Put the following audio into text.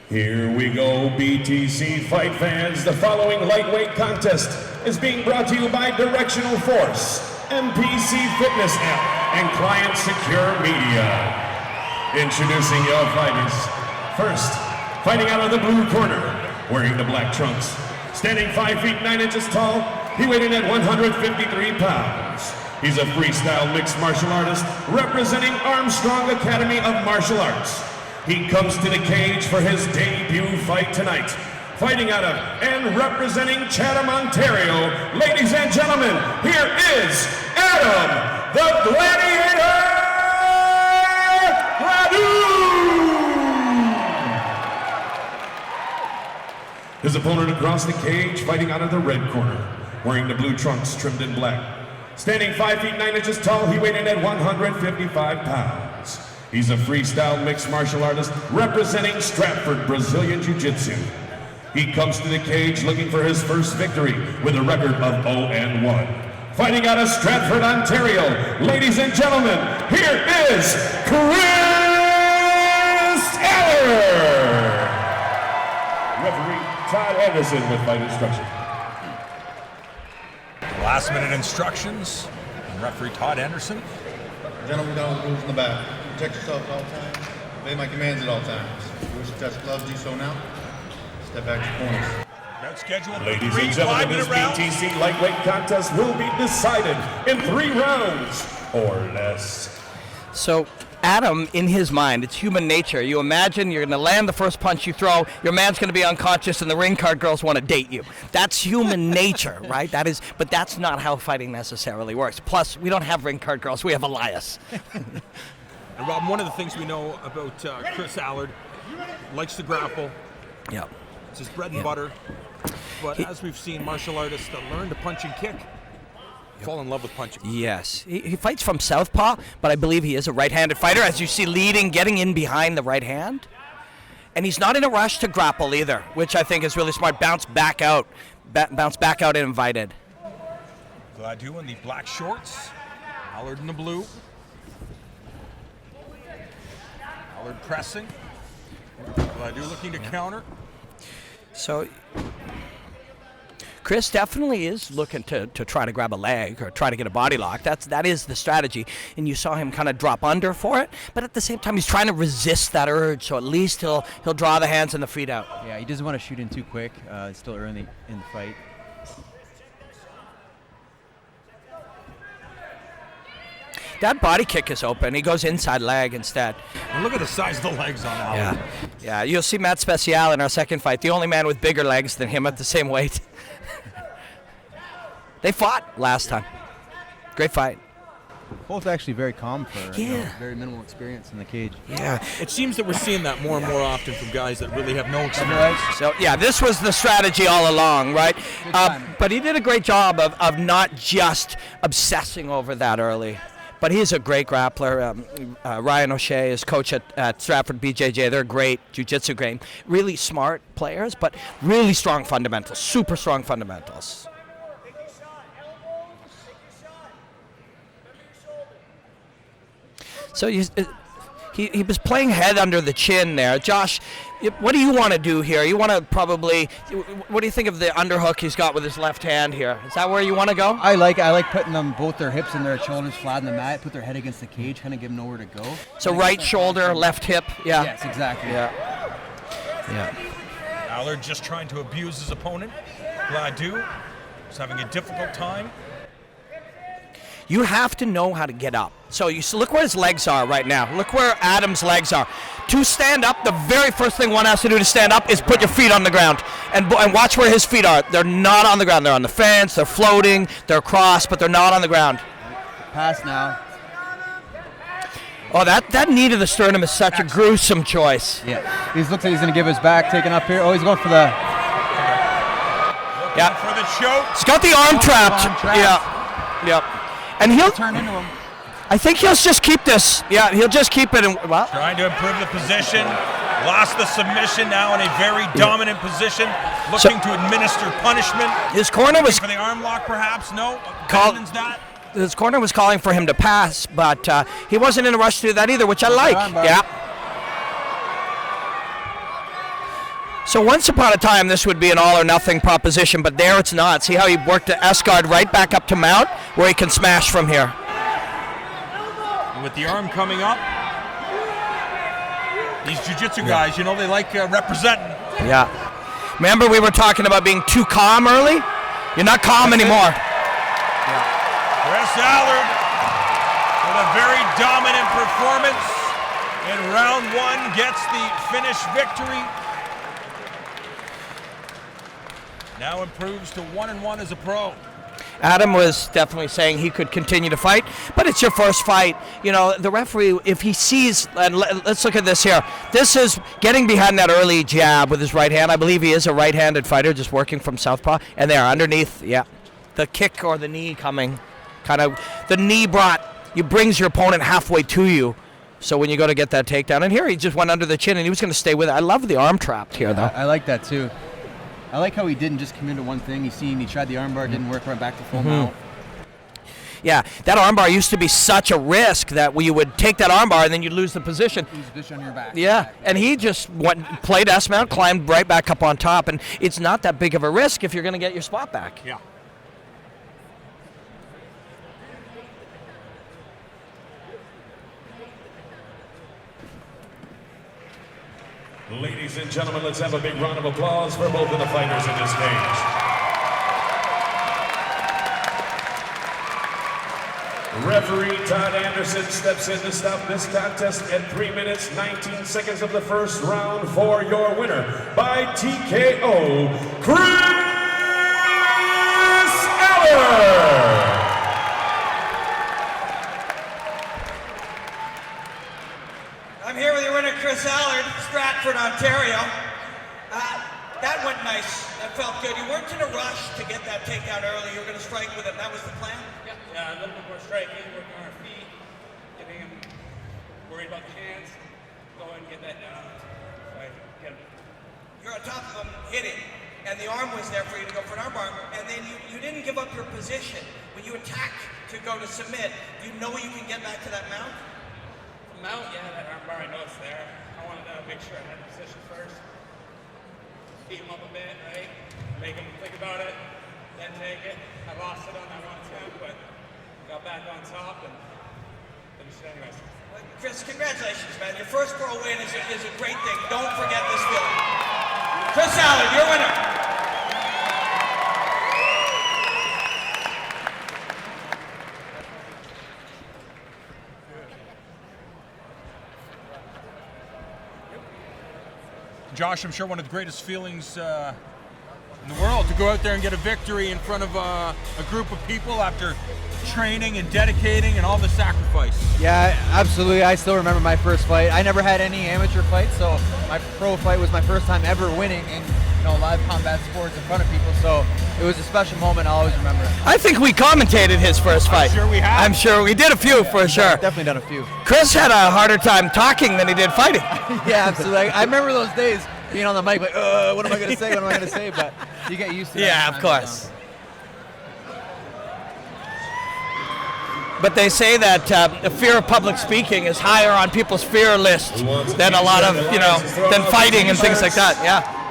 Here we go, BTC fight fans. The following lightweight contest is being brought to you by Directional Force, MPC Fitness app, and Client Secure Media. Introducing your fighters. First, fighting out of the blue corner, wearing the black trunks. Standing 5 feet 9 inches tall, he weighed in at 153 pounds. He's a freestyle mixed martial artist representing Armstrong Academy of Martial Arts. He comes to the cage for his debut fight tonight. Fighting out of and representing Chatham, Ontario, ladies and gentlemen, here is Adam the Gladiator Gladu! His opponent across the cage, fighting out of the red corner, wearing the blue trunks trimmed in black. Standing 5 feet 9 inches tall, he weighed in at 155 pounds. He's a freestyle mixed martial artist representing Stratford Brazilian Jiu-Jitsu. He comes to the cage looking for his first victory with a record of 0-1. Fighting out of Stratford, Ontario, ladies and gentlemen, here is Chris Eller! Referee Todd Anderson with fight instructions. Last minute instructions from referee Todd Anderson. Gentlemen, down with the rules in the back. Protect yourself at all times. Obey my commands at all times. If you wish to touch gloves, do so now. Step back to corners. Bout scheduled for Ladies 3 and gentlemen, this 5-minute rounds. BTC lightweight contest will be decided in 3 rounds or less. So Adam, in his mind, it's human nature. You imagine you're going to land the first punch you throw, your man's going to be unconscious, and the ring card girls want to date you. That's human nature, right? But that's not how fighting necessarily works. Plus, we don't have ring card girls. We have Elias. And Rob, one of the things we know about Chris Allard, likes to grapple. Yeah. It's his bread and butter. But as we've seen martial artists that learn to punch and kick, fall in love with punching. Yes. He fights from southpaw, but I believe he is a right-handed fighter, as you see leading, getting in behind the right hand. And he's not in a rush to grapple either, which I think is really smart. Bounce back out and invited. Gladu in the black shorts, Allard in the blue. Allard pressing. Gladu looking to counter. So Chris definitely is looking to try to grab a leg or try to get a body lock. That is the strategy. And you saw him kind of drop under for it, but at the same time he's trying to resist that urge, so at least he'll draw the hands and the feet out. Yeah, he doesn't want to shoot in too quick. It's still early in the fight. That body kick is open. He goes inside leg instead. And look at the size of the legs on Allard. Yeah. You'll see Matt Special in our second fight, the only man with bigger legs than him at the same weight. They fought last time. Great fight. Both actually very calm for very minimal experience in the cage. Yeah. It seems that we're seeing that more and more often from guys that really have no experience. So, yeah, this was the strategy all along, right? But he did a great job of not just obsessing over that early. But he's a great grappler. Ryan O'Shea is coach at Stratford BJJ. They're great jiu-jitsu game. Really smart players, but really strong fundamentals, super strong fundamentals. So he was playing head under the chin there. Josh, what do you want to do here? You want to what do you think of the underhook he's got with his left hand here? Is that where you want to go? I like putting them both their hips and their shoulders flat on the mat, put their head against the cage, kind of give them nowhere to go. So right shoulder, left hip, yeah. Yes, exactly. Yeah. Allard just trying to abuse his opponent. Gladu is having a difficult time. You have to know how to get up. So look where his legs are right now. Look where Adam's legs are. To stand up, the very first thing one has to do to stand up is put your feet on the ground. And watch where his feet are. They're not on the ground. They're on the fence, they're floating, they're crossed, but they're not on the ground. Pass now. Oh, that knee to the sternum is such a gruesome choice. Yeah. He looks like he's going to give his back, taking up here. Oh, he's going for the... Yeah. For the choke. He's got the arm trapped. Yeah. And he'll turn into him. I think he'll just keep this. Yeah, he'll just keep it. Trying to improve the position. Lost the submission, now in a very dominant position. Looking to administer punishment. His corner was... For the arm lock, perhaps? No? Abandons that? His corner was calling for him to pass, but he wasn't in a rush to do that either, which I like. Yeah. So once upon a time, this would be an all or nothing proposition, but there it's not. See how he worked the S-guard right back up to mount, where he can smash from here. And with the arm coming up, these jiu-jitsu guys, you know, they like representing. Yeah. Remember we were talking about being too calm early? You're not calm anymore. Chris Allard with a very dominant performance in round 1 gets the finish victory. Now improves to 1-1 as a pro. Adam was definitely saying he could continue to fight, but it's your first fight. You know, the referee, if he sees, and let's look at this here. This is getting behind that early jab with his right hand. I believe he is a right-handed fighter, just working from southpaw. And there, underneath, yeah, the kick or the knee coming. Kind of, the knee brings your opponent halfway to you. So when you go to get that takedown, and here he just went under the chin, and he was going to stay with it. I love the arm trapped here, though. I like that too. I like how he didn't just come into one thing. He tried the armbar, didn't work, went back to full mount. Yeah, that armbar used to be such a risk that you would take that armbar and then you'd lose the position. Lose the position on your back. Yeah, and he just played S-mount, climbed right back up on top, and it's not that big of a risk if you're going to get your spot back. Yeah. Ladies and gentlemen, let's have a big round of applause for both of the fighters in this cage. Referee Todd Anderson steps in to stop this contest at 3 minutes, 19 seconds of the first round for your winner by TKO, Chris Allard. I'm here with your winner, Chris Allard, Stratford, Ontario. That went nice. That felt good. You weren't in a rush to get that takedown early. You were going to strike with him. That was the plan? Yeah, a little bit more striking, working on our feet, getting him worried about the hands, go and get that down. Get him. You're on top of him, hitting, and the arm was there for you to go for an armbar, and then you didn't give up your position. When you attacked to go to submit, you know you can get back to that mount? Mount, yeah, that arm bar, I know it's there. I wanted to make sure I had the position first. Beat him up a bit, right? Make him think about it, then take it. I lost it on that one attempt, but got back on top and finished it anyways. Well, Chris, congratulations, man. Your first pro win is a great thing. Don't forget this feeling. Chris Allard, your winner. Josh, I'm sure one of the greatest feelings in the world to go out there and get a victory in front of a group of people after training and dedicating and all the sacrifice. Yeah, absolutely. I still remember my first fight. I never had any amateur fights, so my pro fight was my first time ever winning in live combat sports in front of people. So it was a special moment. I'll always remember it. I think we commentated his first fight. I'm sure we have. I'm sure we did a few for sure. Definitely done a few. Chris had a harder time talking than he did fighting. Yeah, absolutely. I remember those days being on the mic like, what am I going to say? What am I going to say? But you get used to that. Yeah, of course. But they say that the fear of public speaking is higher on people's fear list than a lot of, than fighting and things like that. Yeah.